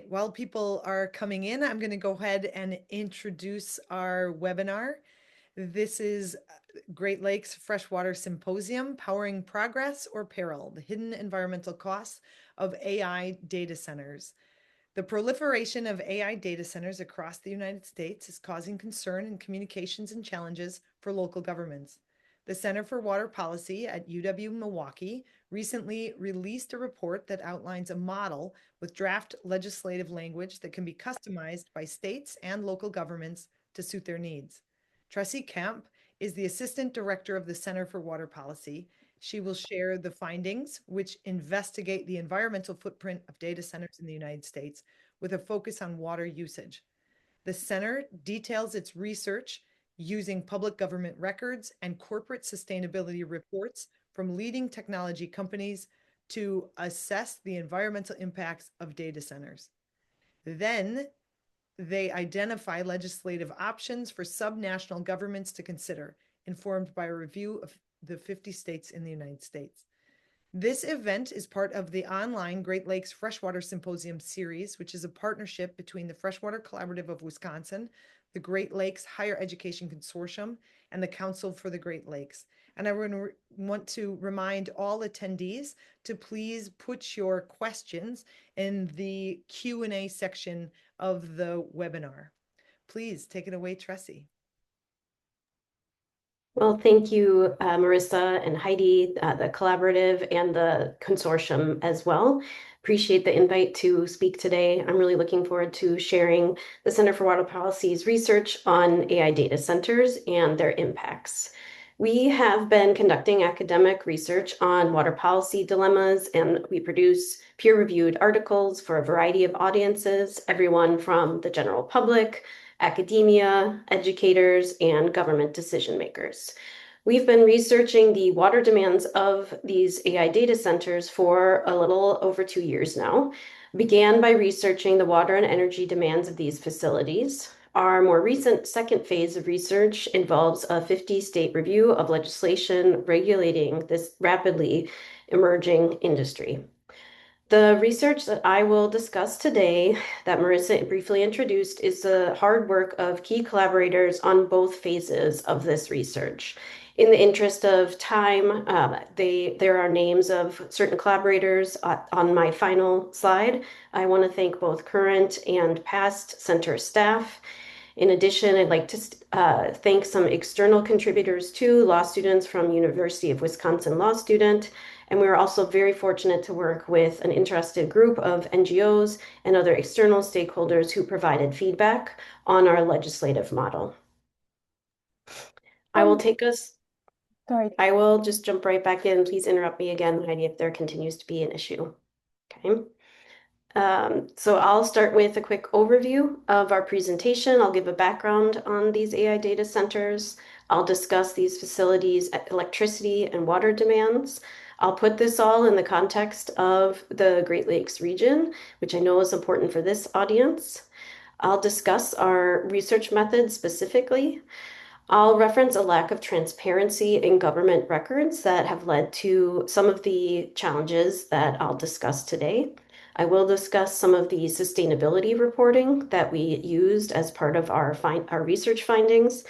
While people are coming in, I'm going to go ahead and introduce our webinar. This is Great Lakes Freshwater Symposium, Powering Progress or Peril, the Hidden Environmental Costs of AI Data Centers. The proliferation of AI data centers across the United States is causing concern in communications and challenges for local governments. The Center for Water Policy at UW-Milwaukee recently released a report that outlines a model with draft legislative language that can be customized by states and local governments to suit their needs. Tressie Kemp is the Assistant Director of the Center for Water Policy. She will share the findings, which investigate the environmental footprint of data centers in the United States with a focus on water usage. The center details its research using public government records and corporate sustainability reports from leading technology companies to assess the environmental impacts of data centers. Then they identify legislative options for subnational governments to consider, informed by a review of the 50 states in the United States. This event is part of the online Great Lakes Freshwater Symposium series, which is a partnership between the Freshwater Collaborative of Wisconsin, the Great Lakes Higher Education Consortium, and the Council for the Great Lakes. And I want to remind all attendees to please put your questions in the Q&A section of the webinar. Please take it away, Tressie. Well, thank you, Marissa and Heidi, the collaborative and the consortium as well. Appreciate the invite to speak today. I'm really looking forward to sharing the Center for Water Policy's research on AI data centers and their impacts. We have been conducting academic research on water policy dilemmas, and we produce peer-reviewed articles for a variety of audiences, everyone from the general public, academia, educators, and government decision makers. We've been researching the water demands of these AI data centers for a little over 2 years now. Began by researching the water and energy demands of these facilities. Our more recent second phase of research involves a 50-state review of legislation regulating this rapidly emerging industry. The research that I will discuss today, that Marissa briefly introduced, is the hard work of key collaborators on both phases of this research. In the interest of time, there are names of certain collaborators on my final slide. I want to thank both current and past center staff. In addition, I'd like to thank some external contributors too, law students from University of Wisconsin Law Student. And we were also very fortunate to work with an interested group of NGOs and other external stakeholders who provided feedback on our legislative model. I will take us. Sorry. I will just jump right back in. Please interrupt me again, Heidi, if there continues to be an issue. Okay. So I'll start with a quick overview of our presentation. I'll give a background on these AI data centers. I'll discuss these facilities' electricity and water demands. I'll put this all in the context of the Great Lakes region, which I know is important for this audience. I'll discuss our research methods specifically. I'll reference a lack of transparency in government records that have led to some of the challenges that I'll discuss today. I will discuss some of the sustainability reporting that we used as part of our research findings.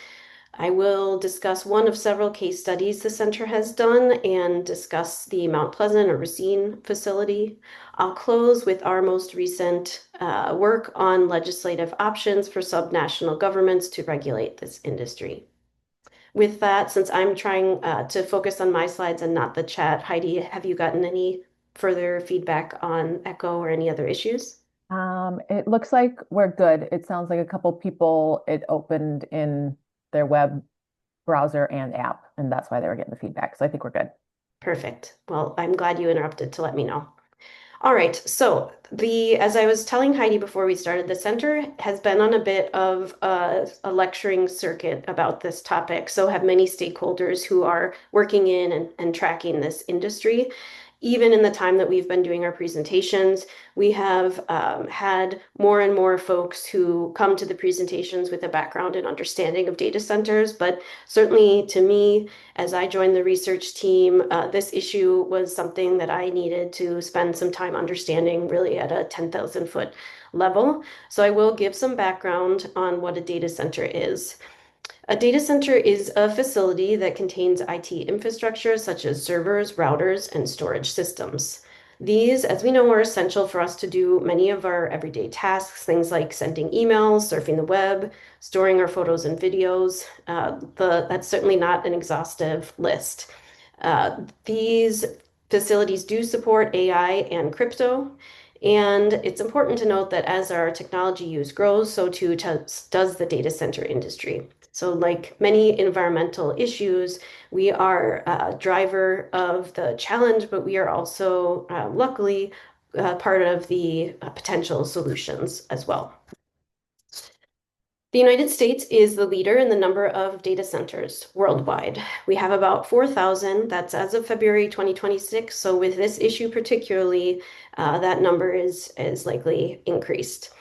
I will discuss one of several case studies the center has done and discuss the Mount Pleasant or Racine facility. I'll close with our most recent work on legislative options for subnational governments to regulate this industry. With that, since I'm trying to focus on my slides and not the chat, Heidi, have you gotten any further feedback on echo or any other issues? It looks like we're good. It sounds like a couple people, it opened in their web browser and app, and that's why they were getting the feedback. So I think we're good. Perfect. Well, I'm glad you interrupted to let me know. All right, so as I was telling Heidi before we started, the center has been on a bit of a lecturing circuit about this topic. So have many stakeholders who are working in and tracking this industry. Even in the time that we've been doing our presentations, we have had more and more folks who come to the presentations with a background and understanding of data centers. But certainly to me, as I joined the research team, this issue was something that I needed to spend some time understanding really at a 10,000 foot level. So I will give some background on what a data center is. A data center is a facility that contains IT infrastructure such as servers, routers, and storage systems. These, as we know, are essential for us to do many of our everyday tasks, things like sending emails, surfing the web, storing our photos and videos. That's certainly not an exhaustive list. These facilities do support AI and crypto, and it's important to note that as our technology use grows, so too does the data center industry. So like many environmental issues, we are a driver of the challenge, but we are also luckily part of the potential solutions as well. The United States is the leader in the number of data centers worldwide. We have about 4,000. That's as of February 2026. So with this issue particularly, that number is likely increased.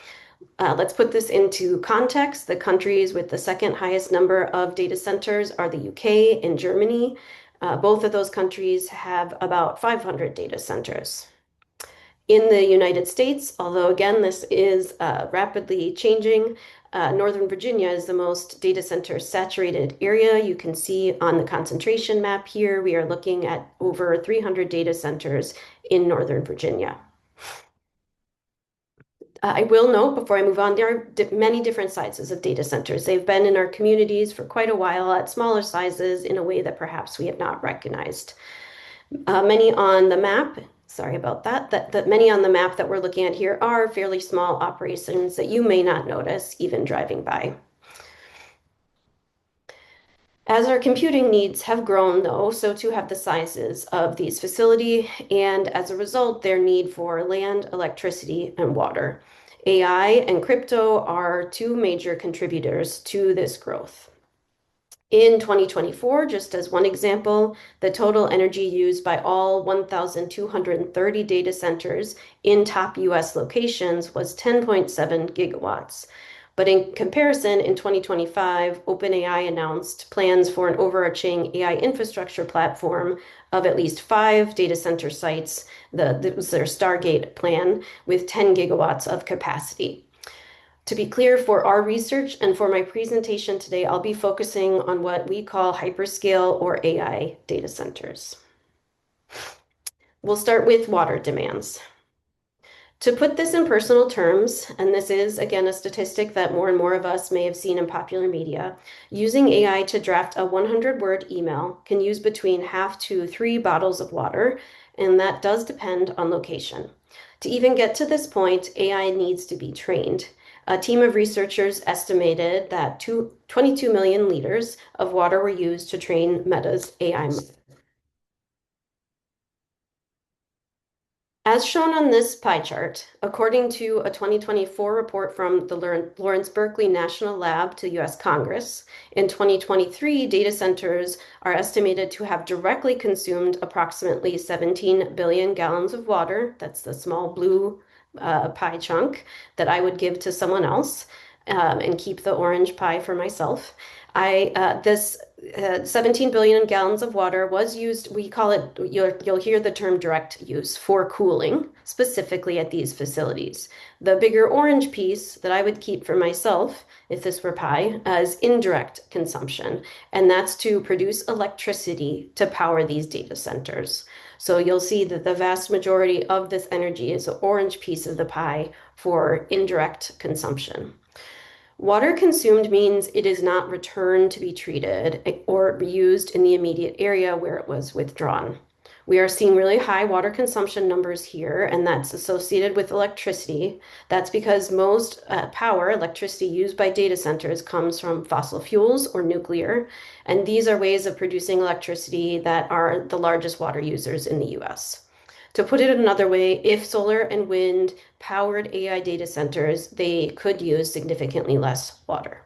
Let's put this into context. The countries with the second highest number of data centers are the UK and Germany. Both of those countries have about 500 data centers. In the United States, although again, this is rapidly changing, Northern Virginia is the most data center saturated area. You can see on the concentration map here, we are looking at over 300 data centers in Northern Virginia. I will note before I move on, there are many different sizes of data centers. They've been in our communities for quite a while at smaller sizes in a way that perhaps we have not recognized. Many on the map, sorry about that many on the map that we're looking at here are fairly small operations that you may not notice even driving by. As our computing needs have grown, though, so too have the sizes of these facilities, and as a result, their need for land, electricity, and water. AI and crypto are two major contributors to this growth. In 2024, just as one example, the total energy used by all 1,230 data centers in top US locations was 10.7 gigawatts. But in comparison, in 2025, OpenAI announced plans for an overarching AI infrastructure platform of at least 5 data center sites. That was their Stargate plan with 10 gigawatts of capacity. To be clear, for our research and for my presentation today, I'll be focusing on what we call hyperscale or AI data centers. We'll start with water demands. To put this in personal terms, and this is, again, a statistic that more and more of us may have seen in popular media, using AI to draft a 100-word email can use between half to 3 bottles of water, and that does depend on location. To even get to this point, AI needs to be trained. A team of researchers estimated that 22 million liters of water were used to train Meta's AI model. As shown on this pie chart, according to a 2024 report from the Lawrence Berkeley National Lab to US Congress, in 2023, data centers are estimated to have directly consumed approximately 17 billion gallons of water. That's the small blue pie chunk that I would give to someone else and keep the orange pie for myself. This 17 billion gallons of water was used, we call it, you'll hear the term direct use for cooling, specifically at these facilities. The bigger orange piece that I would keep for myself, if this were pie, is indirect consumption, and that's to produce electricity to power these data centers. So you'll see that the vast majority of this energy is the orange piece of the pie for indirect consumption. Water consumed means it is not returned to be treated or reused in the immediate area where it was withdrawn. We are seeing really high water consumption numbers here, and that's associated with electricity. That's because most electricity used by data centers comes from fossil fuels or nuclear, and these are ways of producing electricity that are the largest water users in the US. To put it another way, if solar and wind powered AI data centers, they could use significantly less water.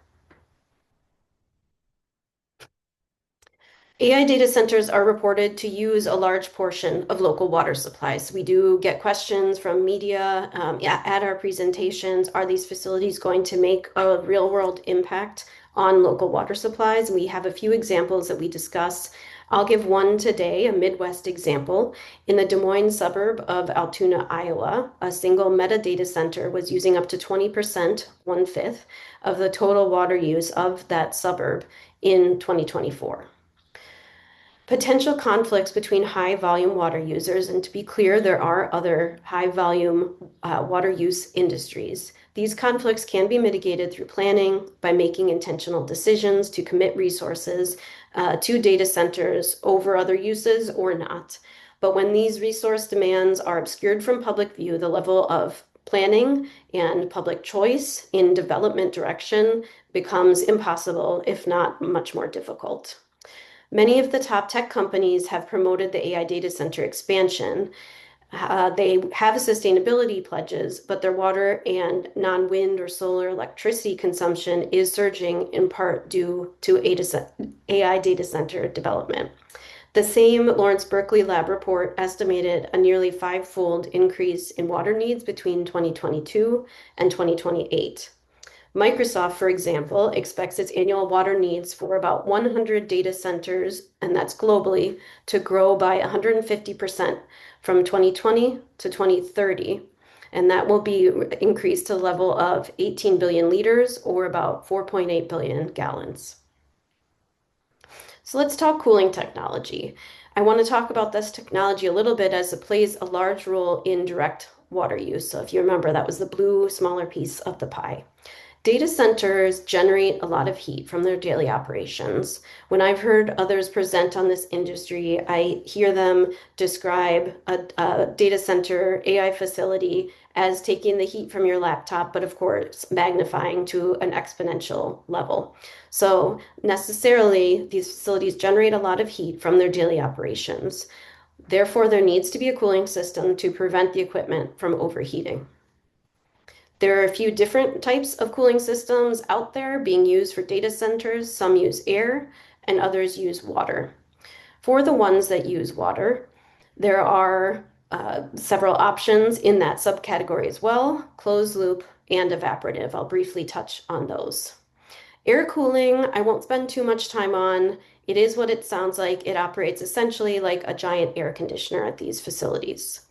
AI data centers are reported to use a large portion of local water supplies. We do get questions from media at our presentations. Are these facilities going to make a real world impact on local water supplies? We have a few examples that we discuss. I'll give one today, a Midwest example. In the Des Moines suburb of Altoona, Iowa, a single metadata center was using up to 20%, 1/5, of the total water use of that suburb in 2024. Potential conflicts between high volume water users, and to be clear, there are other high volume water use industries. These conflicts can be mitigated through planning by making intentional decisions to commit resources to data centers over other uses or not. But when these resource demands are obscured from public view, the level of planning and public choice in development direction becomes impossible, if not much more difficult. Many of the top tech companies have promoted the AI data center expansion. They have sustainability pledges, but their water and non-wind or solar electricity consumption is surging in part due to AI data center development. The same Lawrence Berkeley Lab report estimated a nearly 5-fold increase in water needs between 2022 and 2028. Microsoft, for example, expects its annual water needs for about 100 data centers, and that's globally, to grow by 150% from 2020 to 2030. And that will be increased to the level of 18 billion liters or about 4.8 billion gallons. So let's talk cooling technology. I want to talk about this technology a little bit as it plays a large role in direct water use. So if you remember, that was the blue smaller piece of the pie. Data centers generate a lot of heat from their daily operations. When I've heard others present on this industry, I hear them describe a data center AI facility as taking the heat from your laptop, but of course, magnifying to an exponential level. So necessarily, these facilities generate a lot of heat from their daily operations. Therefore, there needs to be a cooling system to prevent the equipment from overheating. There are a few different types of cooling systems out there being used for data centers. Some use air and others use water. For the ones that use water, there are several options in that subcategory as well, closed loop and evaporative. I'll briefly touch on those. Air cooling, I won't spend too much time on. It is what it sounds like. It operates essentially like a giant air conditioner at these facilities.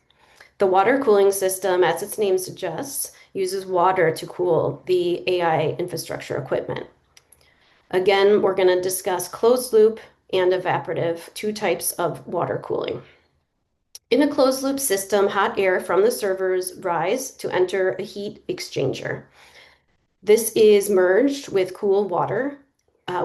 The water cooling system, as its name suggests, uses water to cool the AI infrastructure equipment. Again, we're going to discuss closed loop and evaporative, two types of water cooling. In a closed loop system, hot air from the servers rise to enter a heat exchanger. This is merged with cool water,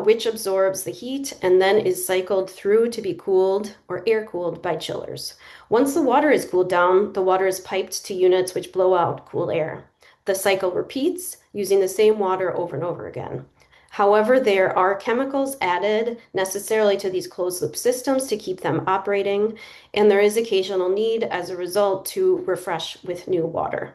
which absorbs the heat and then is cycled through to be cooled or air cooled by chillers. Once the water is cooled down, the water is piped to units which blow out cool air. The cycle repeats using the same water over and over again. However, there are chemicals added necessarily to these closed loop systems to keep them operating, and there is occasional need as a result to refresh with new water.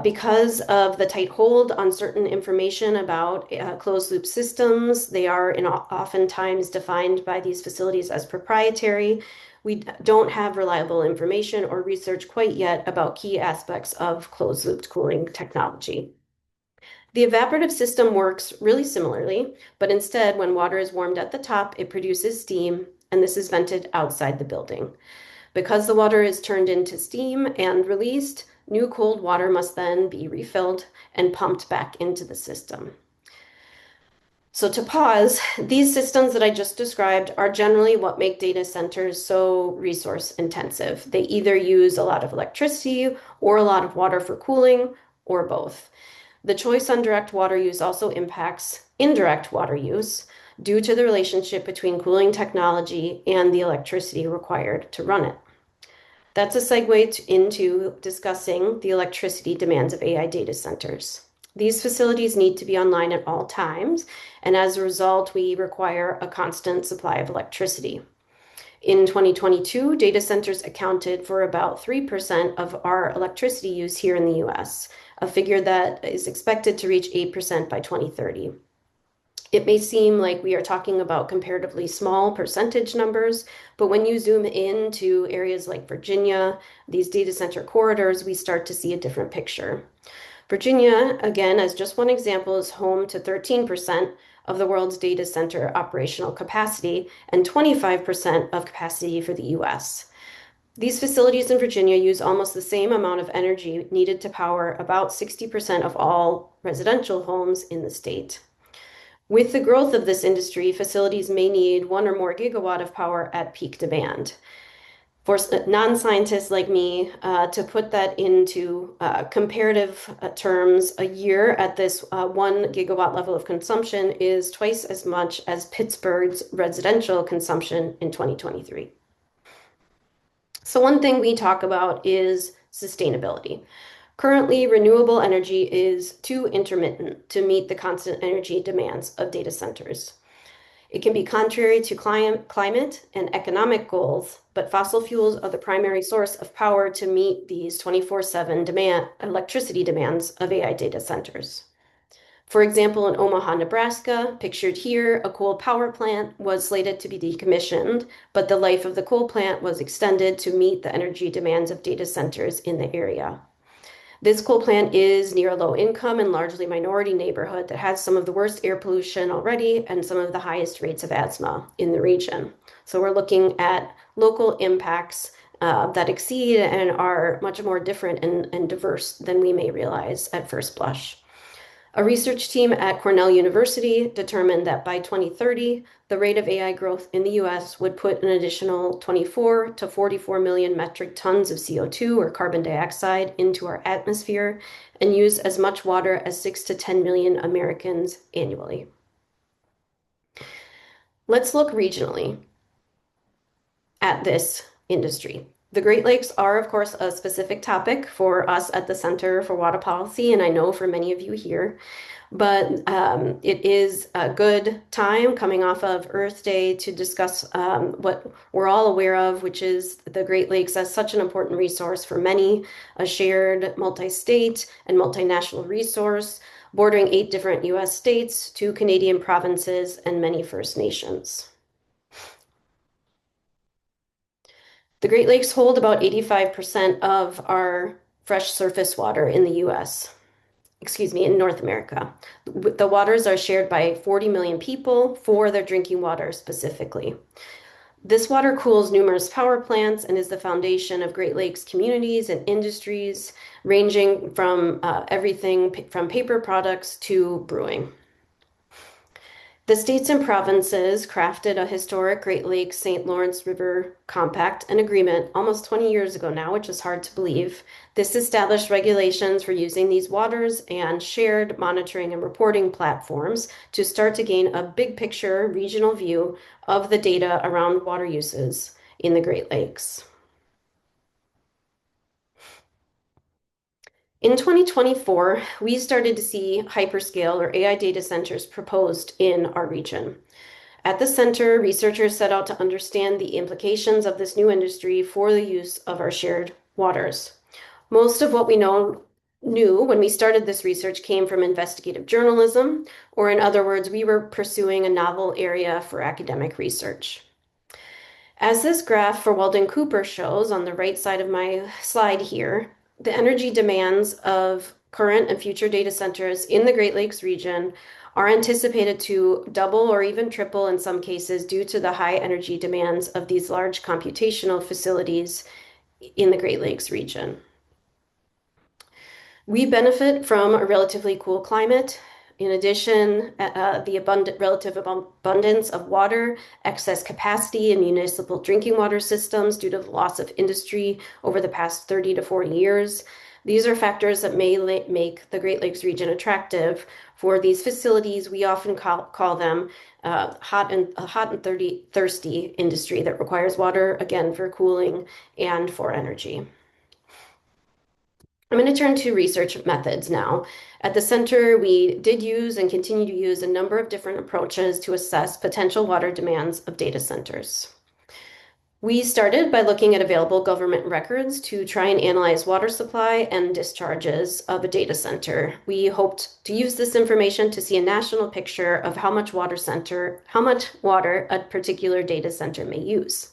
Because of the tight hold on certain information about closed loop systems, they are oftentimes defined by these facilities as proprietary. We don't have reliable information or research quite yet about key aspects of closed loop cooling technology. The evaporative system works really similarly, but instead, when water is warmed at the top, it produces steam, and this is vented outside the building. Because the water is turned into steam and released, new cold water must then be refilled and pumped back into the system. So to pause, these systems that I just described are generally what make data centers so resource intensive. They either use a lot of electricity or a lot of water for cooling, or both. The choice on direct water use also impacts indirect water use due to the relationship between cooling technology and the electricity required to run it. That's a segue into discussing the electricity demands of AI data centers. These facilities need to be online at all times, and as a result, we require a constant supply of electricity. In 2022, data centers accounted for about 3% of our electricity use here in the US, a figure that is expected to reach 8% by 2030. It may seem like we are talking about comparatively small percentage numbers, but when you zoom into areas like Virginia, these data center corridors, we start to see a different picture. Virginia, again, as just one example, is home to 13% of the world's data center operational capacity and 25% of capacity for the US. These facilities in Virginia use almost the same amount of energy needed to power about 60% of all residential homes in the state. With the growth of this industry, facilities may need 1 or more gigawatt of power at peak demand. For non-scientists like me, to put that into comparative terms, a year at this 1 gigawatt level of consumption is twice as much as Pittsburgh's residential consumption in 2023. So one thing we talk about is sustainability. Currently, renewable energy is too intermittent to meet the constant energy demands of data centers. It can be contrary to climate and economic goals, but fossil fuels are the primary source of power to meet these 24/7 electricity demands of AI data centers. For example, in Omaha, Nebraska, pictured here, a coal power plant was slated to be decommissioned, but the life of the coal plant was extended to meet the energy demands of data centers in the area. This coal plant is near a low income and largely minority neighborhood that has some of the worst air pollution already and some of the highest rates of asthma in the region. So we're looking at local impacts that exceed and are much more different and diverse than we may realize at first blush. A research team at Cornell University determined that by 2030, the rate of AI growth in the US would put an additional 24 to 44 million metric tons of CO2 or carbon dioxide into our atmosphere and use as much water as 6 to 10 million Americans annually. Let's look regionally at this industry. The Great Lakes are, of course, a specific topic for us at the Center for Water Policy, and I know for many of you here. But it is a good time coming off of Earth Day to discuss what we're all aware of, which is the Great Lakes as such an important resource for many, a shared multi-state and multinational resource, bordering 8 different US states, 2 Canadian provinces, and many First Nations. The Great Lakes hold about 85% of our fresh surface water in the US. In North America. The waters are shared by 40 million people for their drinking water specifically. This water cools numerous power plants and is the foundation of Great Lakes communities and industries, ranging from everything from paper products to brewing. The states and provinces crafted a historic Great Lakes St. Lawrence River Compact and Agreement almost 20 years ago now, which is hard to believe. This established regulations for using these waters and shared monitoring and reporting platforms to start to gain a big picture regional view of the data around water uses in the Great Lakes. In 2024, we started to see hyperscale or AI data centers proposed in our region. At the center, researchers set out to understand the implications of this new industry for the use of our shared waters. Most of what we knew when we started this research came from investigative journalism, or in other words, we were pursuing a novel area for academic research. As this graph for Walden Cooper shows on the right side of my slide here, the energy demands of current and future data centers in the Great Lakes region are anticipated to double or even triple in some cases due to the high energy demands of these large computational facilities in the Great Lakes region. We benefit from a relatively cool climate. In addition, the relative abundance of water, excess capacity in municipal drinking water systems due to the loss of industry over the past 30 to 40 years. These are factors that may make the Great Lakes region attractive for these facilities. We often call them hot and thirsty industry that requires water, again, for cooling and for energy. I'm going to turn to research methods now. At the center, we did use and continue to use a number of different approaches to assess potential water demands of data centers. We started by looking at available government records to try and analyze water supply and discharges of a data center. We hoped to use this information to see a national picture of how much water a particular data center may use.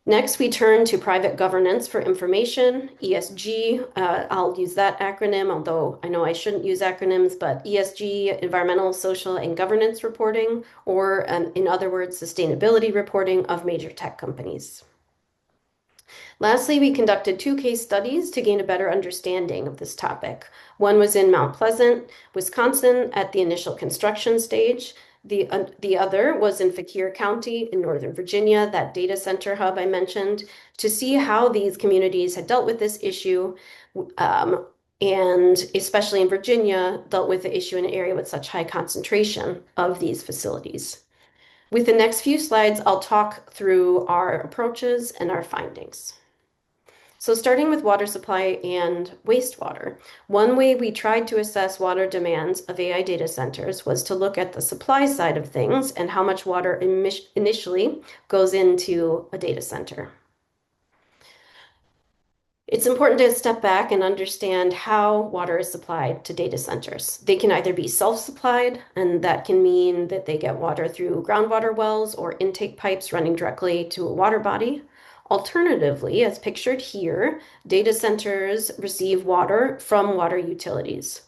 Next, we turn to private governance for information, ESG. I'll use that acronym, although I know I shouldn't use acronyms, but ESG, environmental, social, and governance reporting, or in other words, sustainability reporting of major tech companies. Lastly, we conducted 2 case studies to gain a better understanding of this topic. One was in Mount Pleasant, Wisconsin, at the initial construction stage. The other was in Fauquier County in Northern Virginia, that data center hub I mentioned, to see how these communities had dealt with this issue, and especially in Virginia, dealt with the issue in an area with such high concentration of these facilities. With the next few slides, I'll talk through our approaches and our findings. So starting with water supply and wastewater, one way we tried to assess water demands of AI data centers was to look at the supply side of things and how much water initially goes into a data center. It's important to step back and understand how water is supplied to data centers. They can either be self-supplied, and that can mean that they get water through groundwater wells or intake pipes running directly to a water body. Alternatively, as pictured here, data centers receive water from water utilities.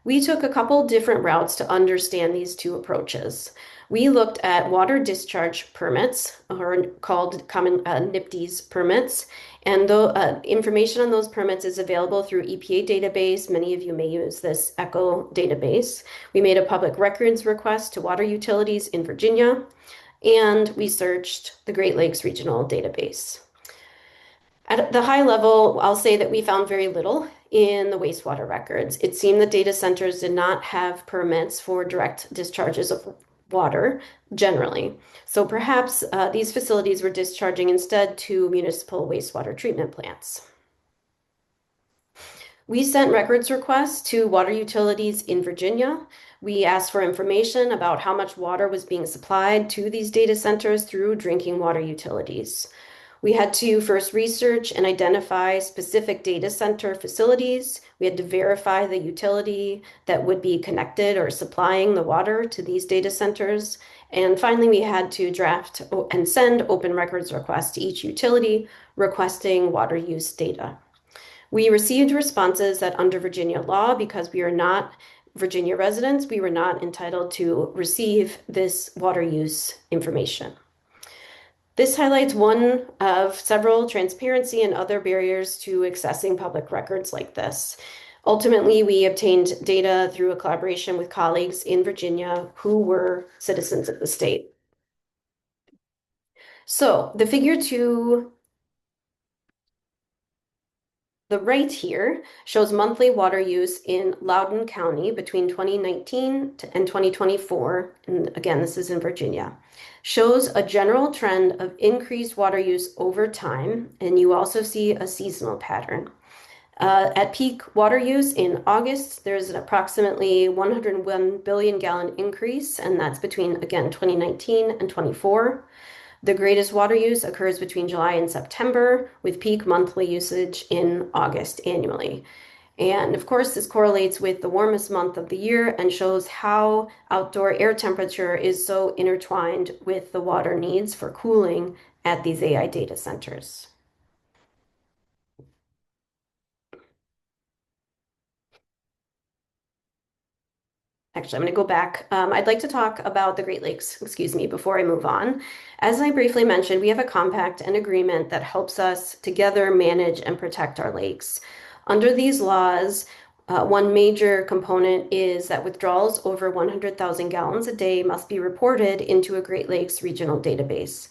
We took a couple different routes to understand these 2 approaches. We looked at water discharge permits, or called common NIPDES permits, and the information on those permits is available through EPA database. Many of you may use this ECHO database. We made a public records request to water utilities in Virginia, and we searched the Great Lakes Regional Database. At the high level, I'll say that we found very little in the wastewater records. It seemed that data centers did not have permits for direct discharges of water generally. So perhaps these facilities were discharging instead to municipal wastewater treatment plants. We sent records requests to water utilities in Virginia. We asked for information about how much water was being supplied to these data centers through drinking water utilities. We had to first research and identify specific data center facilities. We had to verify the utility that would be connected or supplying the water to these data centers. And finally, we had to draft and send open records requests to each utility requesting water use data. We received responses that under Virginia law, because we are not Virginia residents, we were not entitled to receive this water use information. This highlights one of several transparency and other barriers to accessing public records like this. Ultimately, we obtained data through a collaboration with colleagues in Virginia who were citizens of the state. So the figure to the right here shows monthly water use in Loudoun County between 2019 and 2024. And again, this is in Virginia. Shows a general trend of increased water use over time. And you also see a seasonal pattern. At peak water use in August, there's an approximately 101 billion gallon increase. And that's between, again, 2019 and 24. The greatest water use occurs between July and September, with peak monthly usage in August annually. And of course, this correlates with the warmest month of the year and shows how outdoor air temperature is so intertwined with the water needs for cooling at these AI data centers. Actually, I'm going to go back. I'd like to talk about the Great Lakes, before I move on. As I briefly mentioned, we have a compact and agreement that helps us together manage and protect our lakes. Under these laws, one major component is that withdrawals over 100,000 gallons a day must be reported into a Great Lakes regional database.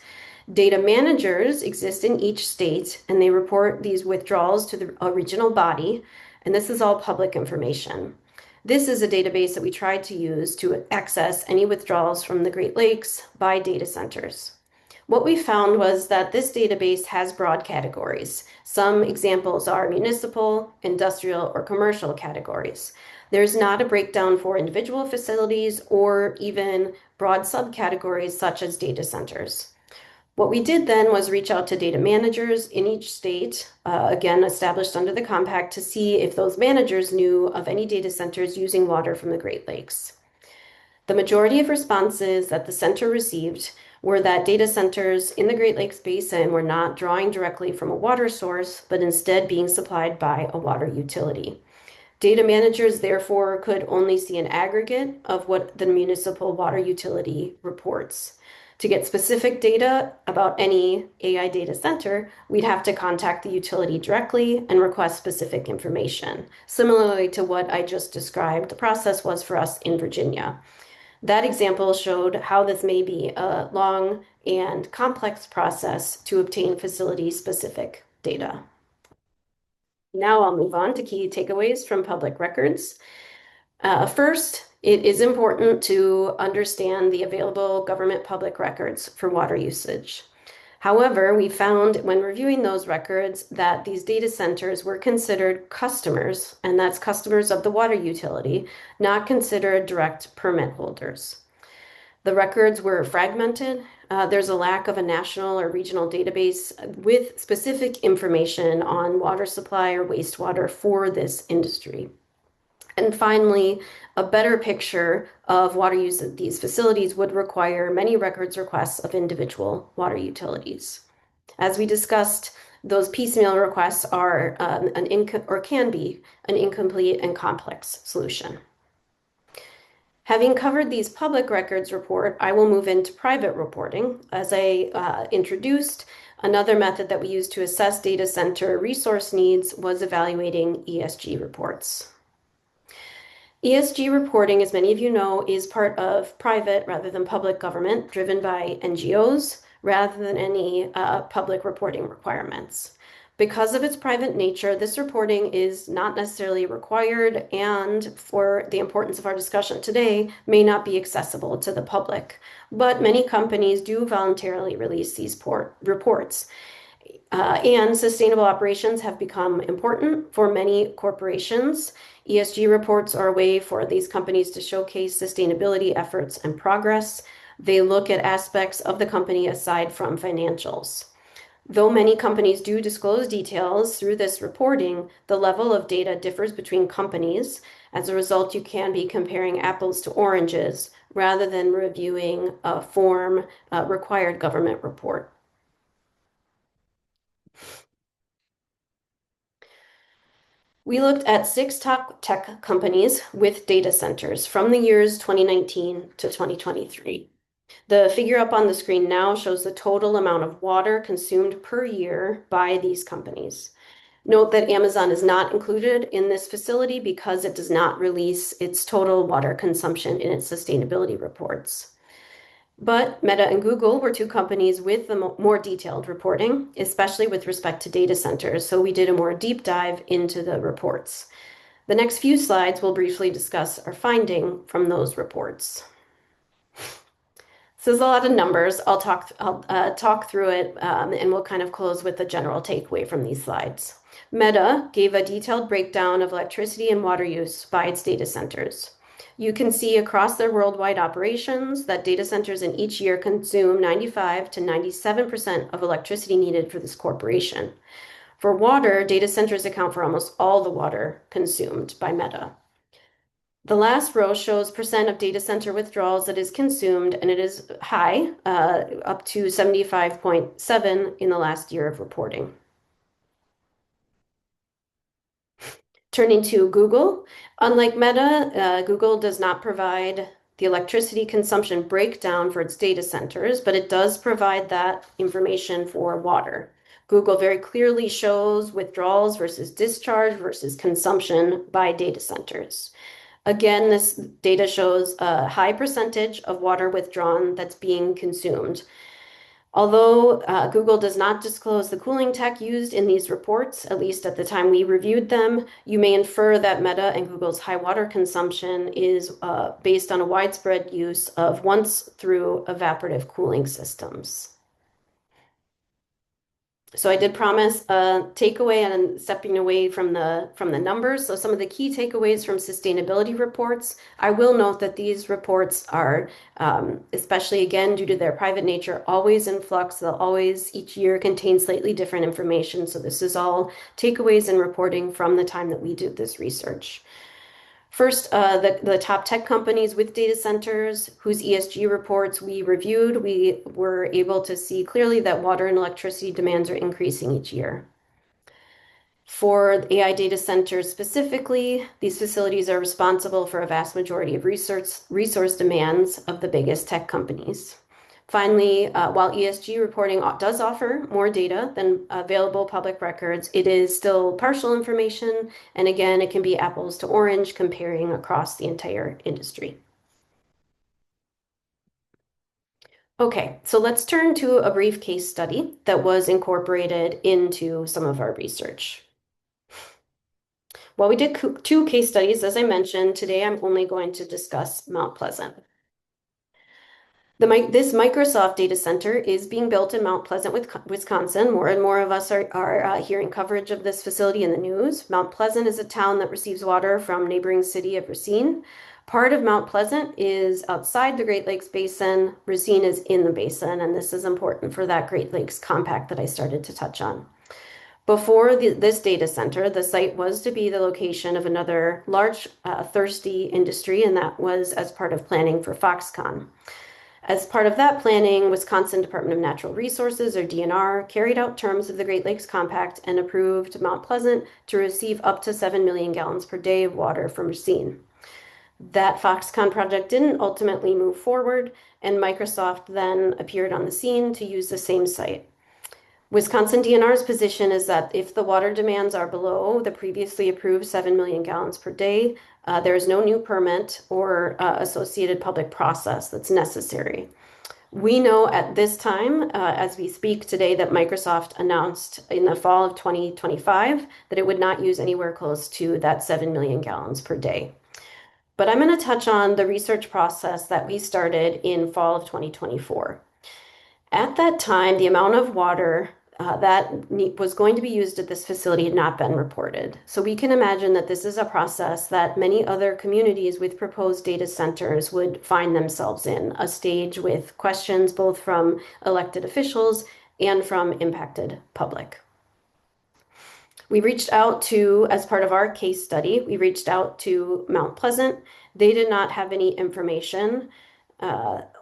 Data managers exist in each state, and they report these withdrawals to a regional body, and this is all public information. This is a database that we tried to use to access any withdrawals from the Great Lakes by data centers. What we found was that this database has broad categories. Some examples are municipal, industrial, or commercial categories. There's not a breakdown for individual facilities or even broad subcategories such as data centers. What we did then was reach out to data managers in each state, again, established under the compact, to see if those managers knew of any data centers using water from the Great Lakes. The majority of responses that the center received were that data centers in the Great Lakes Basin were not drawing directly from a water source, but instead being supplied by a water utility. Data managers, therefore, could only see an aggregate of what the municipal water utility reports. To get specific data about any AI data center, we'd have to contact the utility directly and request specific information. Similarly to what I just described, the process was for us in Virginia. That example showed how this may be a long and complex process to obtain facility-specific data. Now I'll move on to key takeaways from public records. First, it is important to understand the available government public records for water usage. However, we found when reviewing those records that these data centers were considered customers, and that's customers of the water utility, not considered direct permit holders. The records were fragmented. There's a lack of a national or regional database with specific information on water supply or wastewater for this industry. And finally, a better picture of water use at these facilities would require many records requests of individual water utilities. As we discussed, those piecemeal requests are can be an incomplete and complex solution. Having covered these public records report, I will move into private reporting. As I introduced, another method that we use to assess data center resource needs was evaluating ESG reports. ESG reporting, as many of you know, is part of private rather than public government, driven by NGOs rather than any public reporting requirements. Because of its private nature, this reporting is not necessarily required, and for the importance of our discussion today, may not be accessible to the public. But many companies do voluntarily release these reports. And sustainable operations have become important for many corporations. ESG reports are a way for these companies to showcase sustainability efforts and progress. They look at aspects of the company aside from financials. Though many companies do disclose details through this reporting, the level of data differs between companies. As a result, you can be comparing apples to oranges rather than reviewing a form required government report. We looked at 6 top tech companies with data centers from the years 2019 to 2023. The figure up on the screen now shows the total amount of water consumed per year by these companies. Note that Amazon is not included in this facility because it does not release its total water consumption in its sustainability reports. But Meta and Google were 2 companies with the more detailed reporting, especially with respect to data centers, so we did a more deep dive into the reports. The next few slides will briefly discuss our finding from those reports. So there's a lot of numbers. I'll talk through it, and we'll kind of close with the general takeaway from these slides. Meta gave a detailed breakdown of electricity and water use by its data centers. You can see across their worldwide operations that data centers in each year consume 95 to 97% of electricity needed for this corporation. For water, data centers account for almost all the water consumed by Meta. The last row shows percent of data center withdrawals that is consumed, and it is high, up to 75.7 in the last year of reporting. Turning to Google, unlike Meta, Google does not provide the electricity consumption breakdown for its data centers, but it does provide that information for water. Google very clearly shows withdrawals versus discharge versus consumption by data centers. Again, this data shows a high percentage of water withdrawn that's being consumed. Although Google does not disclose the cooling tech used in these reports, at least at the time we reviewed them, you may infer that Meta and Google's high water consumption is based on a widespread use of once-through evaporative cooling systems. So I did promise a takeaway and stepping away from the numbers. So some of the key takeaways from sustainability reports. I will note that these reports are, especially again due to their private nature, always in flux. They'll always each year contain slightly different information. So this is all takeaways and reporting from the time that we did this research. First, the top tech companies with data centers whose ESG reports we reviewed, we were able to see clearly that water and electricity demands are increasing each year. For AI data centers specifically, these facilities are responsible for a vast majority of resource demands of the biggest tech companies. Finally, while ESG reporting does offer more data than available public records, it is still partial information. And again, it can be apples to orange comparing across the entire industry. Okay, so let's turn to a brief case study that was incorporated into some of our research. Well, we did two case studies, as I mentioned. Today, I'm only going to discuss Mount Pleasant. This Microsoft data center is being built in Mount Pleasant, Wisconsin. More and more of us are hearing coverage of this facility in the news. Mount Pleasant is a town that receives water from neighboring city of Racine. Part of Mount Pleasant is outside the Great Lakes Basin. Racine is in the basin, and this is important for that Great Lakes compact that I started to touch on. Before this data center, the site was to be the location of another large thirsty industry, and that was as part of planning for Foxconn. As part of that planning, Wisconsin Department of Natural Resources, or DNR, carried out terms of the Great Lakes Compact and approved Mount Pleasant to receive up to 7 million gallons per day of water from Racine. That Foxconn project didn't ultimately move forward, and Microsoft then appeared on the scene to use the same site. Wisconsin DNR's position is that if the water demands are below the previously approved 7 million gallons per day, there is no new permit or associated public process that's necessary. We know at this time, as we speak today, that Microsoft announced in the fall of 2025 that it would not use anywhere close to that 7 million gallons per day. But I'm going to touch on the research process that we started in fall of 2024. At that time, the amount of water that was going to be used at this facility had not been reported. So we can imagine that this is a process that many other communities with proposed data centers would find themselves in, a stage with questions both from elected officials and from impacted public. We reached out to, as part of our case study, we reached out to Mount Pleasant. They did not have any information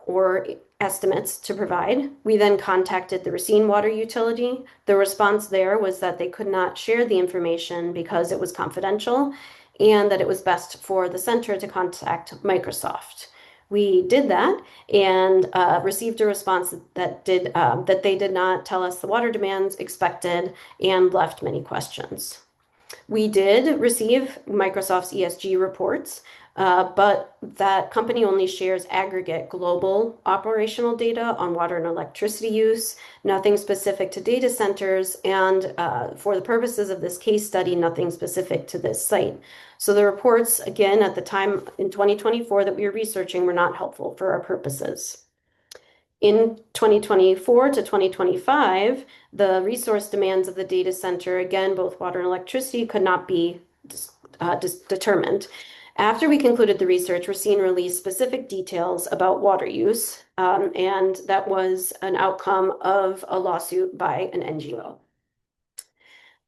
or estimates to provide. We then contacted the Racine Water Utility. The response there was that they could not share the information because it was confidential and that it was best for the center to contact Microsoft. We did that and received a response that they did not tell us the water demands expected and left many questions. We did receive Microsoft's ESG reports, but that company only shares aggregate global operational data on water and electricity use, nothing specific to data centers, and for the purposes of this case study, nothing specific to this site. So the reports, again, at the time in 2024 that we were researching were not helpful for our purposes. In 2024 to 2025, the resource demands of the data center, again, both water and electricity, could not be determined. After we concluded the research, Racine released specific details about water use, and that was an outcome of a lawsuit by an NGO.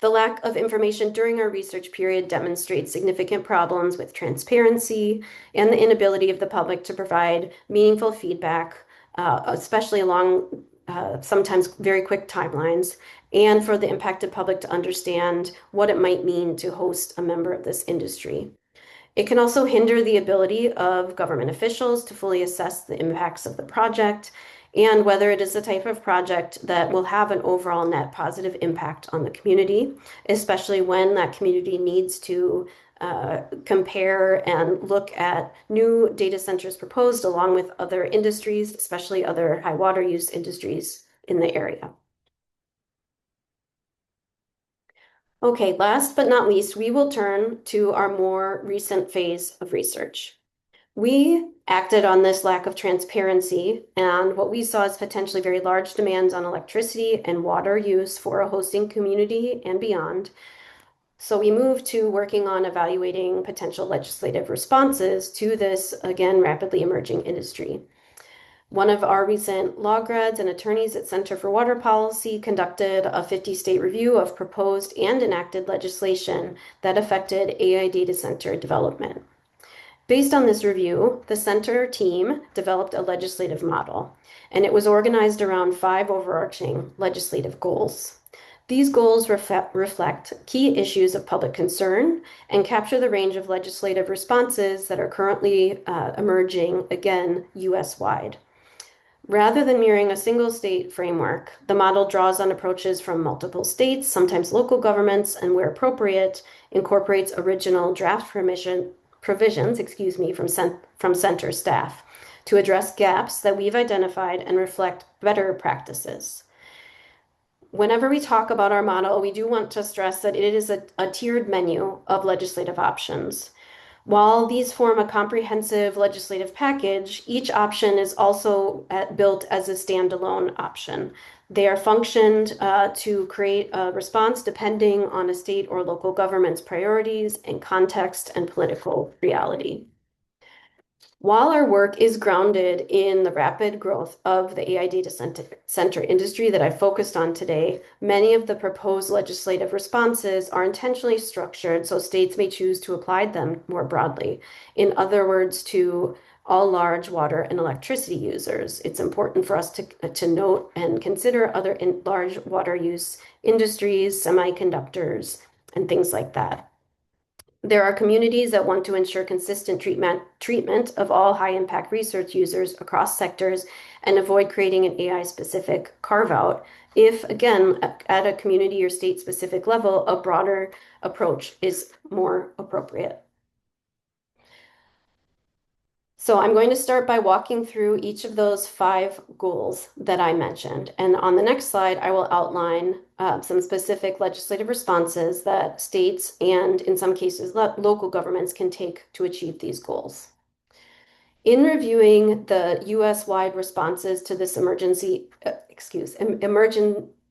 The lack of information during our research period demonstrates significant problems with transparency and the inability of the public to provide meaningful feedback, especially along sometimes very quick timelines, and for the impacted public to understand what it might mean to host a member of this industry. It can also hinder the ability of government officials to fully assess the impacts of the project and whether it is the type of project that will have an overall net positive impact on the community, especially when that community needs to compare and look at new data centers proposed along with other industries, especially other high water use industries in the area. Okay, last but not least, we will turn to our more recent phase of research. We acted on this lack of transparency, and what we saw is potentially very large demands on electricity and water use for a hosting community and beyond. So we moved to working on evaluating potential legislative responses to this, again, rapidly emerging industry. One of our recent law grads and attorneys at Center for Water Policy conducted a 50-state review of proposed and enacted legislation that affected AI data center development. Based on this review, the center team developed a legislative model, and it was organized around 5 overarching legislative goals. These goals reflect key issues of public concern and capture the range of legislative responses that are currently emerging, again, US-wide. Rather than mirroring a single state framework, the model draws on approaches from multiple states, sometimes local governments, and where appropriate, incorporates original draft provisions, from center staff to address gaps that we've identified and reflect better practices. Whenever we talk about our model, we do want to stress that it is a tiered menu of legislative options. While these form a comprehensive legislative package, each option is also built as a standalone option. They are functioned to create a response depending on a state or local government's priorities and context and political reality. While our work is grounded in the rapid growth of the AI data center industry that I focused on today, many of the proposed legislative responses are intentionally structured so states may choose to apply them more broadly. In other words, to all large water and electricity users. It's important for us to note and consider other large water use industries, semiconductors, and things like that. There are communities that want to ensure consistent treatment of all high-impact research users across sectors and avoid creating an AI-specific carve-out if, again, at a community or state-specific level, a broader approach is more appropriate. So I'm going to start by walking through each of those 5 goals that I mentioned. And on the next slide, I will outline some specific legislative responses that states and, in some cases, local governments can take to achieve these goals. In reviewing the US-wide responses to this emerging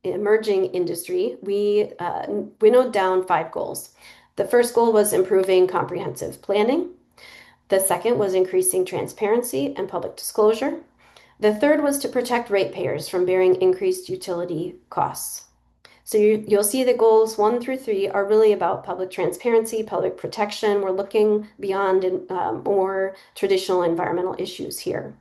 industry, we winnowed down 5 goals. The first goal was improving comprehensive planning. The second was increasing transparency and public disclosure. The third was to protect ratepayers from bearing increased utility costs. So you'll see that goals 1 through 3 are really about public transparency, public protection. We're looking beyond more traditional environmental issues here.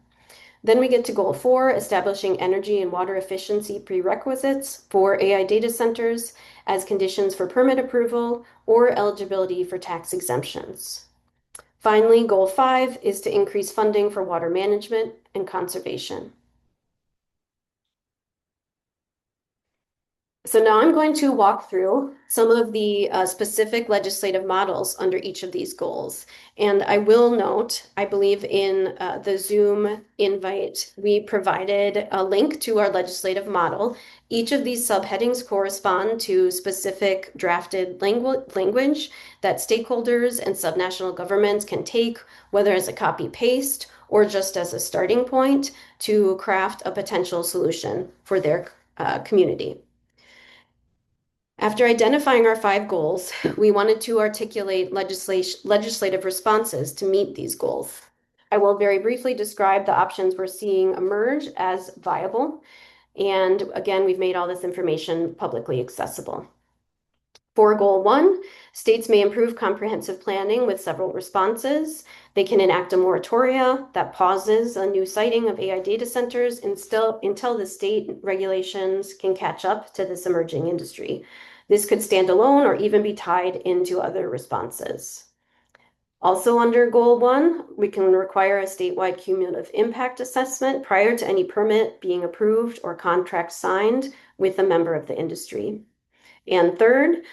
Then we get to goal 4, establishing energy and water efficiency prerequisites for AI data centers as conditions for permit approval or eligibility for tax exemptions. Finally, goal 5 is to increase funding for water management and conservation. So now I'm going to walk through some of the specific legislative models under each of these goals. And I will note, I believe in the Zoom invite, we provided a link to our legislative model. Each of these subheadings correspond to specific drafted language that stakeholders and subnational governments can take, whether as a copy-paste or just as a starting point to craft a potential solution for their community. After identifying our 5 goals, we wanted to articulate legislative responses to meet these goals. I will very briefly describe the options we're seeing emerge as viable. And again, we've made all this information publicly accessible. For goal 1, states may improve comprehensive planning with several responses. They can enact a moratoria that pauses a new siting of AI data centers until the state regulations can catch up to this emerging industry. This could stand alone or even be tied into other responses. Also under goal 1, we can require a statewide cumulative impact assessment prior to any permit being approved or contract signed with a member of the industry. And third,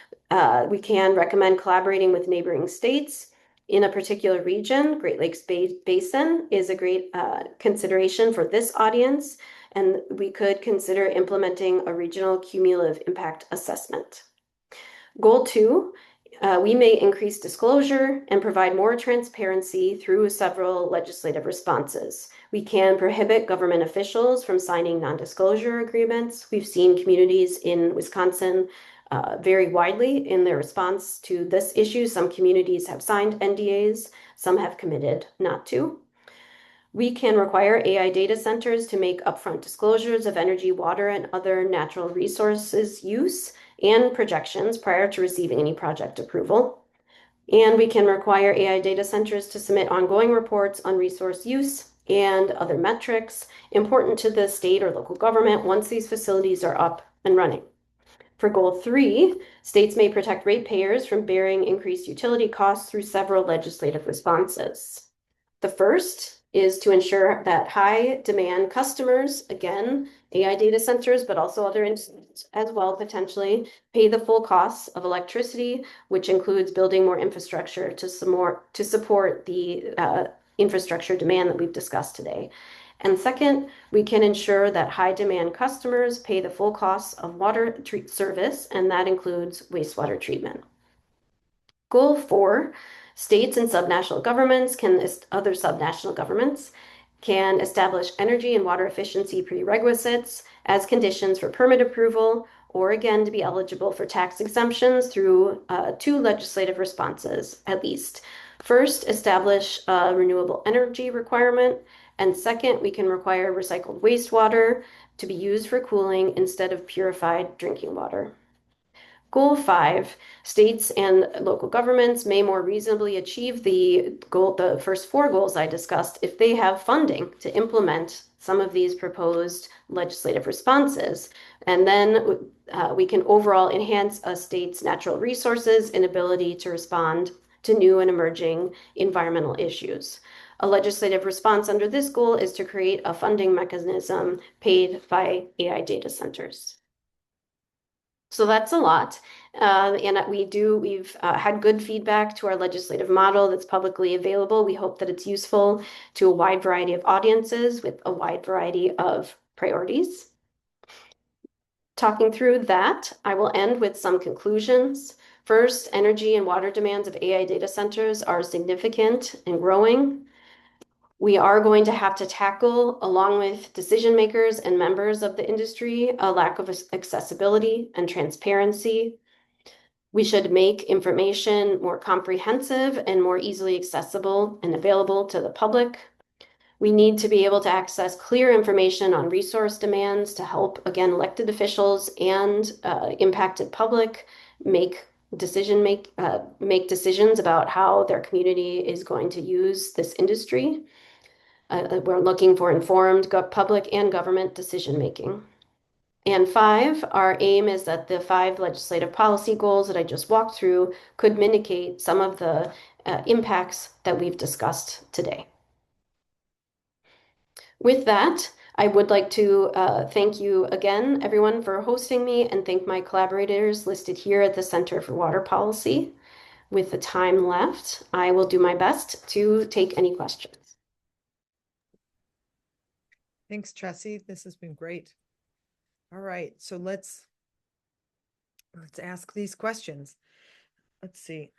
we can recommend collaborating with neighboring states in a particular region. Great Lakes Basin is a great consideration for this audience, and we could consider implementing a regional cumulative impact assessment. Goal 2 We may increase disclosure and provide more transparency through several legislative responses. We can prohibit government officials from signing non-disclosure agreements. We've seen communities in Wisconsin vary widely in their response to this issue. Some communities have signed NDAs, some have committed not to. We can require AI data centers to make upfront disclosures of energy, water, and other natural resources use and projections prior to receiving any project approval. And we can require AI data centers to submit ongoing reports on resource use and other metrics important to the state or local government once these facilities are up and running. For goal 3, states may protect ratepayers from bearing increased utility costs through several legislative responses. The first is to ensure that high demand customers, again, AI data centers, but also other instances as well, potentially pay the full costs of electricity, which includes building more infrastructure to support the infrastructure demand that we've discussed today. And second, we can ensure that high demand customers pay the full costs of water service, and that includes wastewater treatment. Goal 4, states and subnational governments other subnational governments can establish energy and water efficiency prerequisites as conditions for permit approval, or again, to be eligible for tax exemptions through 2 legislative responses, at least. First, establish a renewable energy requirement, and second, we can require recycled wastewater to be used for cooling instead of purified drinking water. Goal 5, states and local governments may more reasonably achieve the first 4 goals I discussed if they have funding to implement some of these proposed legislative responses. And then we can overall enhance a state's natural resources and ability to respond to new and emerging environmental issues. A legislative response under this goal is to create a funding mechanism paid by AI data centers. So that's a lot. And we've had good feedback to our legislative model that's publicly available. We hope that it's useful to a wide variety of audiences with a wide variety of priorities. Talking through that, I will end with some conclusions. First, energy and water demands of AI data centers are significant and growing. We are going to have to tackle, along with decision makers and members of the industry, a lack of accessibility and transparency. We should make information more comprehensive and more easily accessible and available to the public. We need to be able to access clear information on resource demands to help, again, elected officials and impacted public make decisions about how their community is going to use this industry. We're looking for informed public and government decision-making. And 5, our aim is that the 5 legislative policy goals that I just walked through could mitigate some of the impacts that we've discussed today. With that, I would like to thank you again, everyone, for hosting me, and thank my collaborators listed here at the Center for Water Policy. With the time left, I will do my best to take any questions. Thanks, Tressie. This has been great. All right, so let's ask these questions. Let's see.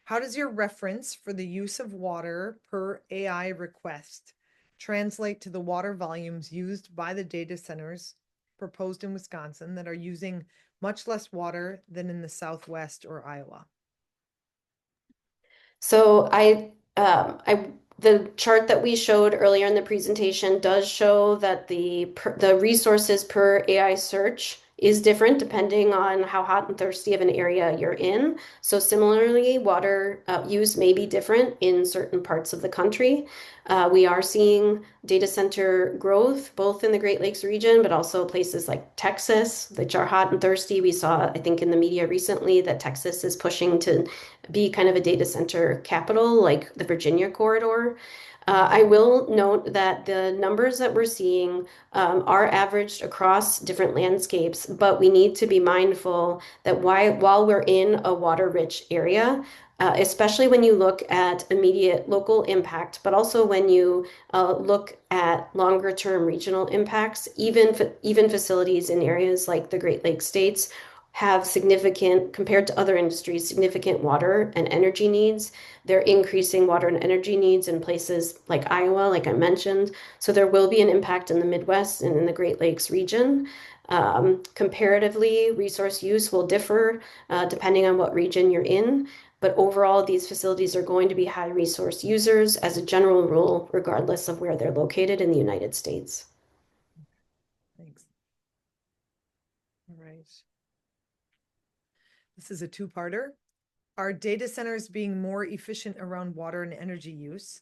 How does your reference for the use of water per AI request translate to the water volumes used by the data centers proposed in Wisconsin that are using much less water than in the Southwest or Iowa? So the chart that we showed earlier in the presentation does show that the resources per AI search is different depending on how hot and thirsty of an area you're in. So similarly, water use may be different in certain parts of the country. We are seeing data center growth both in the Great Lakes region, but also places like Texas, which are hot and thirsty. We saw, I think, in the media recently that Texas is pushing to be kind of a data center capital, like the Virginia corridor. I will note that the numbers that we're seeing are averaged across different landscapes, but we need to be mindful that while we're in a water-rich area, especially when you look at immediate local impact, but also when you look at longer-term regional impacts, even facilities in areas like the Great Lakes states have significant, compared to other industries, significant water and energy needs. They're increasing water and energy needs in places like Iowa, like I mentioned. So there will be an impact in the Midwest and in the Great Lakes region. Comparatively, resource use will differ depending on what region you're in. But overall, these facilities are going to be high resource users as a general rule, regardless of where they're located in the United States. Thanks. All right. This is a two-parter. Are data centers being more efficient around water and energy use?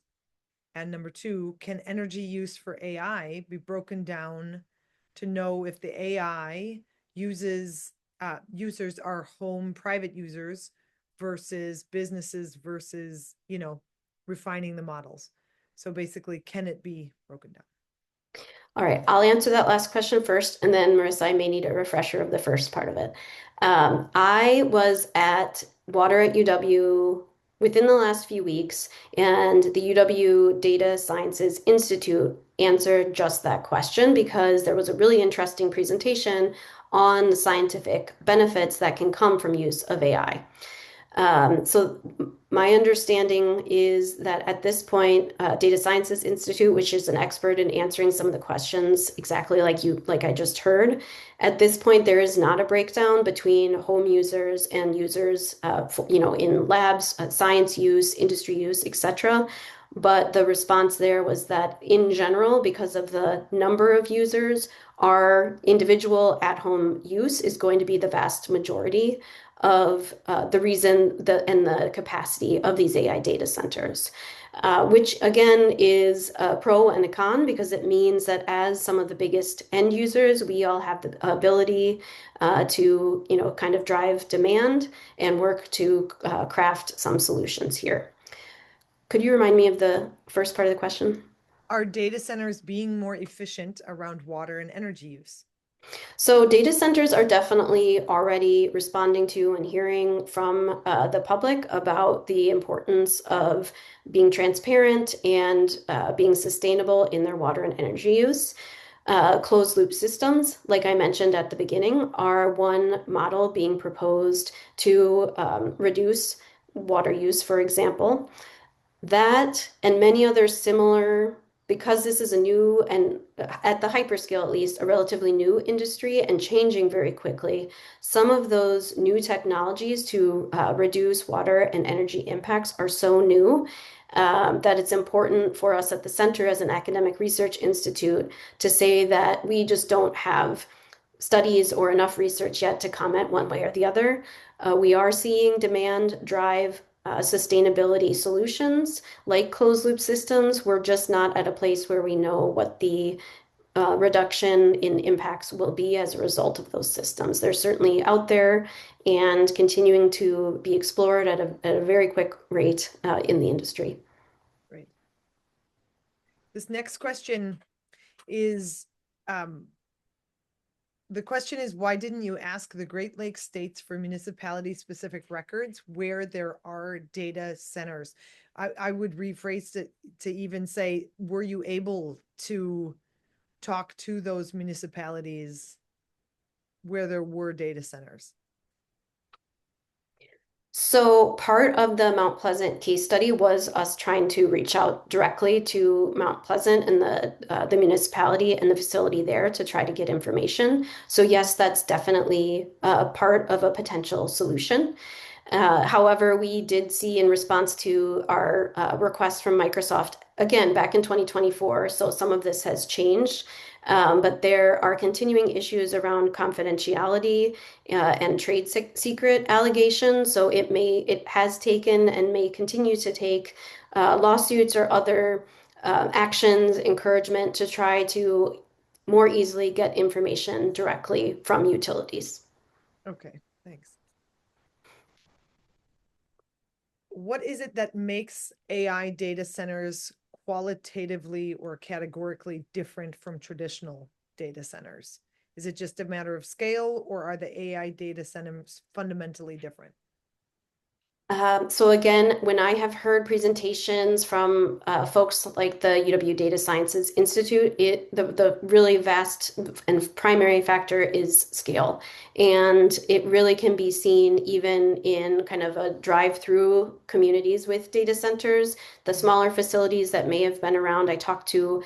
And number two, can energy use for AI be broken down to know if the AI users are home private users versus businesses versus, refining the models? So basically, can it be broken down? All right, I'll answer that last question first, and then Marissa, I may need a refresher of the first part of it. I was at Water at UW within the last few weeks, and the UW Data Sciences Institute answered just that question because there was a really interesting presentation on the scientific benefits that can come from use of AI. So my understanding is that at this point, Data Sciences Institute, which is an expert in answering some of the questions exactly like I just heard, at this point there is not a breakdown between home users and users, in labs, science use, industry use, etc. But the response there was that in general, because of the number of users, our individual at-home use is going to be the vast majority of the reason and the capacity of these AI data centers, which again is a pro and a con because it means that as some of the biggest end users, we all have the ability to, kind of drive demand and work to craft some solutions here. Could you remind me of the first part of the question? Are data centers being more efficient around water and energy use? So data centers are definitely already responding to and hearing from the public about the importance of being transparent and being sustainable in their water and energy use. Closed loop systems, like I mentioned at the beginning, are one model being proposed to reduce water use, for example. That and many other similar, because this is a new and at the hyperscale at least, a relatively new industry and changing very quickly, some of those new technologies to reduce water and energy impacts are so new that it's important for us at the center as an academic research institute to say that we just don't have studies or enough research yet to comment one way or the other. We are seeing demand drive sustainability solutions like closed loop systems. We're just not at a place where we know what the reduction in impacts will be as a result of those systems. They're certainly out there and continuing to be explored at a very quick rate in the industry. Great. This next question is, the question is, why didn't you ask the Great Lakes states for municipality-specific records where there are data centers? I would rephrase it to even say, were you able to talk to those municipalities where there were data centers? So part of the Mount Pleasant case study was us trying to reach out directly to Mount Pleasant and the municipality and the facility there to try to get information. So yes, that's definitely part of a potential solution. However, we did see in response to our request from Microsoft, again, back in 2024, so some of this has changed, but there are continuing issues around confidentiality and trade secret allegations. So it has taken and may continue to take lawsuits or other actions, encouragement to try to more easily get information directly from utilities. Okay, thanks. What is it that makes AI data centers qualitatively or categorically different from traditional data centers? Is it just a matter of scale, or are the AI data centers fundamentally different? So again, when I have heard presentations from folks like the UW Data Sciences Institute, the really vast and primary factor is scale. And it really can be seen even in kind of a drive-through communities with data centers. The smaller facilities that may have been around, I talked to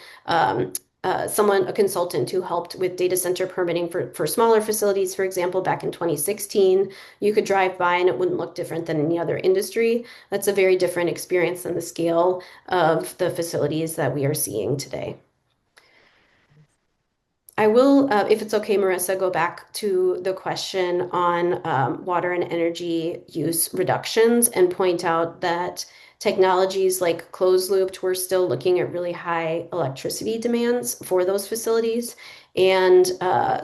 a consultant who helped with data center permitting for smaller facilities, for example, back in 2016. You could drive by and it wouldn't look different than any other industry. That's a very different experience than the scale of the facilities that we are seeing today. I will, if it's okay, Marissa, go back to the question on water and energy use reductions and point out that technologies like closed looped, we're still looking at really high electricity demands for those facilities. And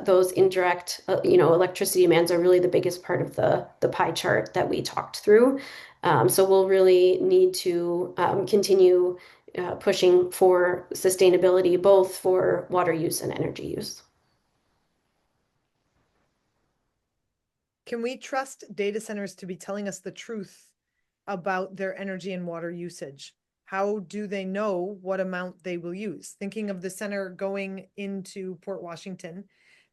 those indirect, electricity demands are really the biggest part of the pie chart that we talked through. So we'll really need to continue pushing for sustainability, both for water use and energy use. Can we trust data centers to be telling us the truth about their energy and water usage? How do they know what amount they will use? Thinking of the center going into Port Washington,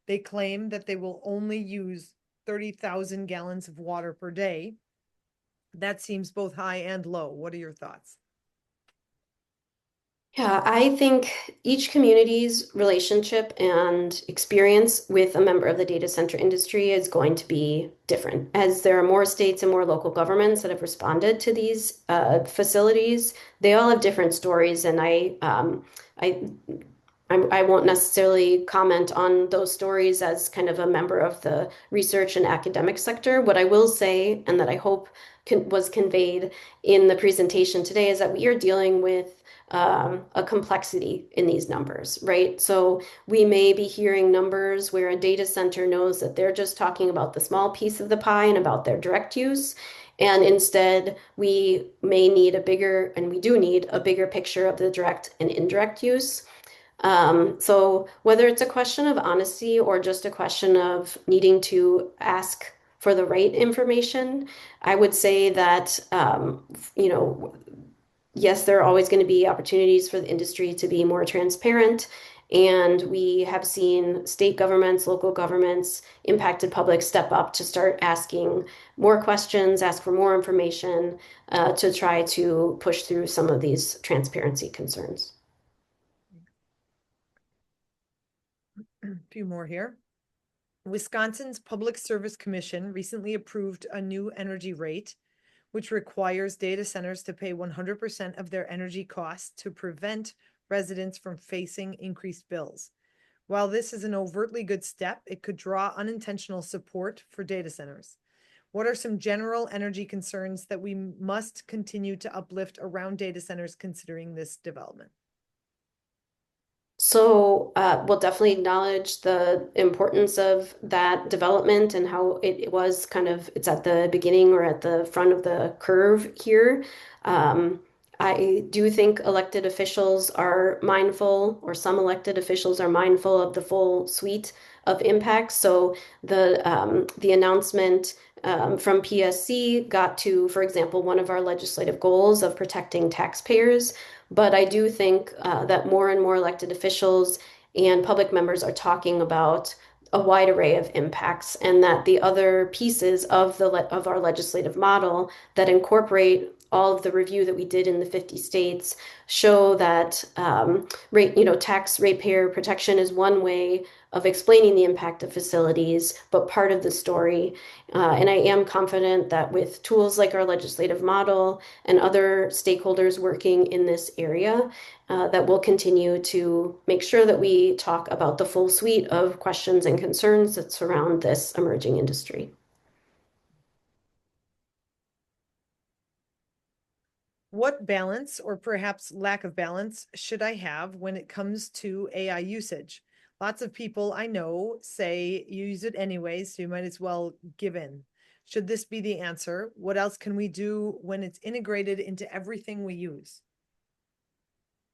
they claim that they will only use 30,000 gallons of water per day. That seems both high and low. What are your thoughts? Yeah, I think each community's relationship and experience with a member of the data center industry is going to be different. As there are more states and more local governments that have responded to these facilities, they all have different stories, and I I won't necessarily comment on those stories as kind of a member of the research and academic sector. What I will say, and that I hope was conveyed in the presentation today, is that we are dealing with a complexity in these numbers, right? So we may be hearing numbers where a data center knows that they're just talking about the small piece of the pie and about their direct use. And instead, we may need a bigger, and we do need a bigger picture of the direct and indirect use. So whether it's a question of honesty or just a question of needing to ask for the right information, I would say that, yes, there are always going to be opportunities for the industry to be more transparent. And we have seen state governments, local governments, impacted public step up to start asking more questions, ask for more information, to try to push through some of these transparency concerns. A few more here. Wisconsin's Public Service Commission recently approved a new energy rate, which requires data centers to pay 100% of their energy costs to prevent residents from facing increased bills. While this is an overtly good step, it could draw unintentional support for data centers. What are some general energy concerns that we must continue to uplift around data centers considering this development? So we'll definitely acknowledge the importance of that development and how it was kind of, it's at the beginning or at the front of the curve here. Um, I do think elected officials are mindful, or some elected officials are mindful of the full suite of impacts. So the announcement from PSC got to, for example, one of our legislative goals of protecting taxpayers. But I do think that more and more elected officials and public members are talking about a wide array of impacts, and that the other pieces of of our legislative model that incorporate all of the review that we did in the 50 states show that tax ratepayer protection is one way of explaining the impact of facilities, but part of the story. And I am confident that with tools like our legislative model and other stakeholders working in this area, that we'll continue to make sure that we talk about the full suite of questions and concerns that surround this emerging industry. What balance, or perhaps lack of balance, should I have when it comes to AI usage? Lots of people I know say you use it anyways, so you might as well give in. Should this be the answer? What else can we do when it's integrated into everything we use?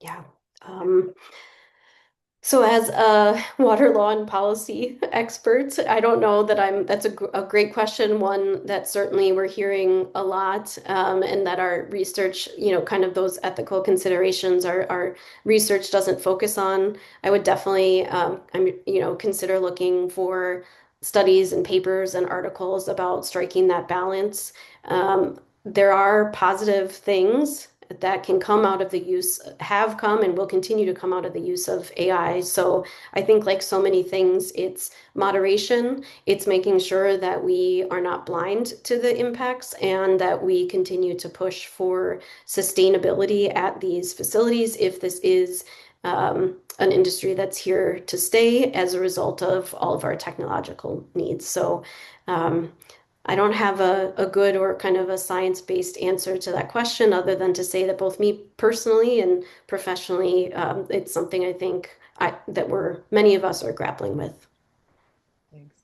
Yeah. So as a water law and policy expert, I don't know that that's a great question, one that certainly we're hearing a lot, and that our research, kind of those ethical considerations our research doesn't focus on. I would definitely, consider looking for studies and papers and articles about striking that balance. There are positive things that can come out of the use, have come and will continue to come out of the use of AI. So I think, like so many things, it's moderation, it's making sure that we are not blind to the impacts and that we continue to push for sustainability at these facilities if this is an industry that's here to stay as a result of all of our technological needs. So I don't have a good or kind of a science-based answer to that question, other than to say that both me personally and professionally, it's something I think that many of us are grappling with. Thanks.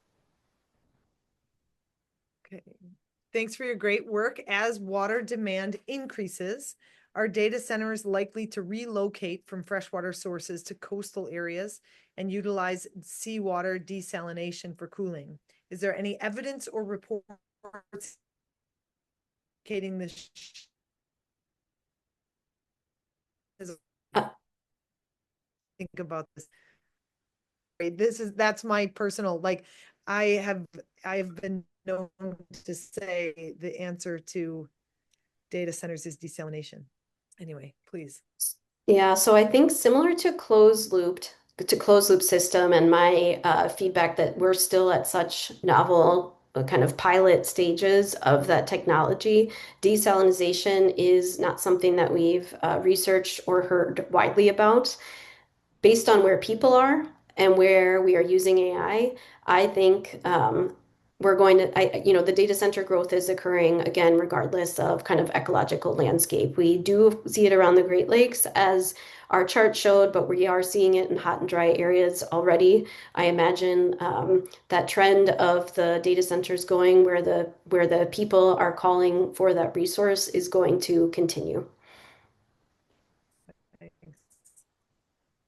Okay. Thanks for your great work. As water demand increases, are data centers likely to relocate from freshwater sources to coastal areas and utilize seawater desalination for cooling? Is there any evidence or reports indicating this? Uh, Think about this. That's my personal, like, I have been known to say the answer to data centers is desalination. Anyway, please. Yeah, so I think similar to closed loop system, and my feedback that we're still at such novel kind of pilot stages of that technology. Desalinization is not something that we've researched or heard widely about. Based on where people are and where we are using I think we're going to, the data center growth is occurring again, regardless of kind of ecological landscape. We do see it around the Great Lakes, as our chart showed, but we are seeing it in hot and dry areas already. I imagine that trend of the data centers going where the people are calling for that resource is going to continue.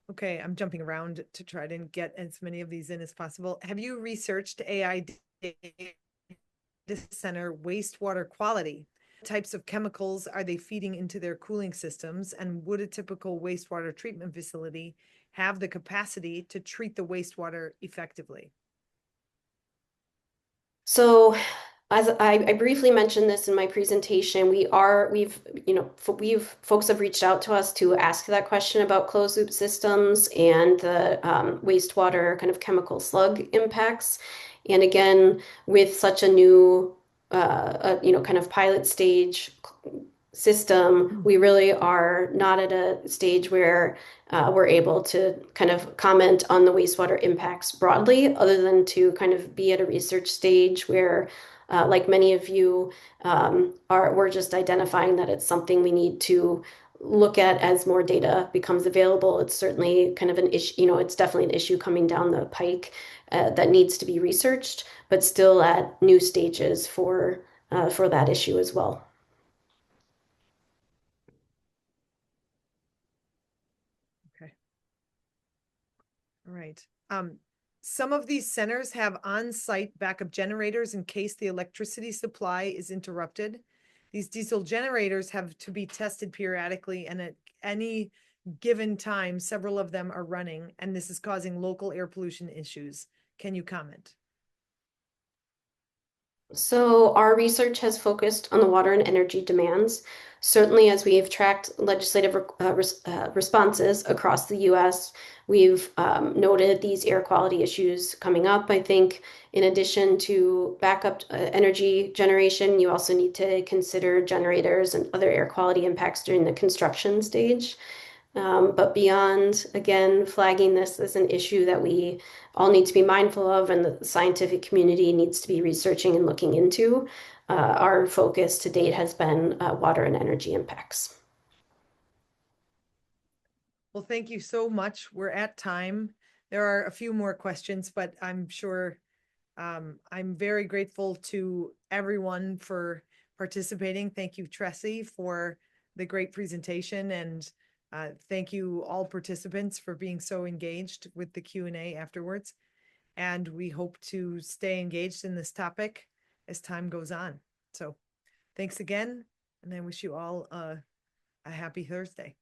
Okay, I'm jumping around to try to get as many of these in as possible. Have you researched AI data center wastewater quality? What types of chemicals are they feeding into their cooling systems? And would a typical wastewater treatment facility have the capacity to treat the wastewater effectively? So, as I briefly mentioned this in my presentation, folks have reached out to us to ask that question about closed loop systems and the wastewater kind of chemical slug impacts. And again, with such a new, kind of pilot stage system, we really are not at a stage where we're able to kind of comment on the wastewater impacts broadly, other than to kind of be at a research stage where, like many of you, we're just identifying that it's something we need to look at as more data becomes available. It's certainly kind of an issue, it's definitely an issue coming down the pike that needs to be researched, but still at new stages for that issue as well. Okay. All right. Some of these centers have on-site backup generators in case the electricity supply is interrupted. These diesel generators have to be tested periodically, and at any given time, several of them are running, and this is causing local air pollution issues. Can you comment? So our research has focused on the water and energy demands. Certainly, as we have tracked legislative responses across the U.S., we've noted these air quality issues coming up. I think in addition to backup energy generation, you also need to consider generators and other air quality impacts during the construction stage. But beyond, again, flagging this as an issue that we all need to be mindful of and the scientific community needs to be researching and looking into, our focus to date has been water and energy impacts. Well, thank you so much. We're at time. There are a few more questions, but I'm sure I'm very grateful to everyone for participating. Thank you, Tressie, for the great presentation and Thank you all participants for being so engaged with the Q&A afterwards. And we hope to stay engaged in this topic as time goes on. So thanks again, and I wish you all a happy Thursday.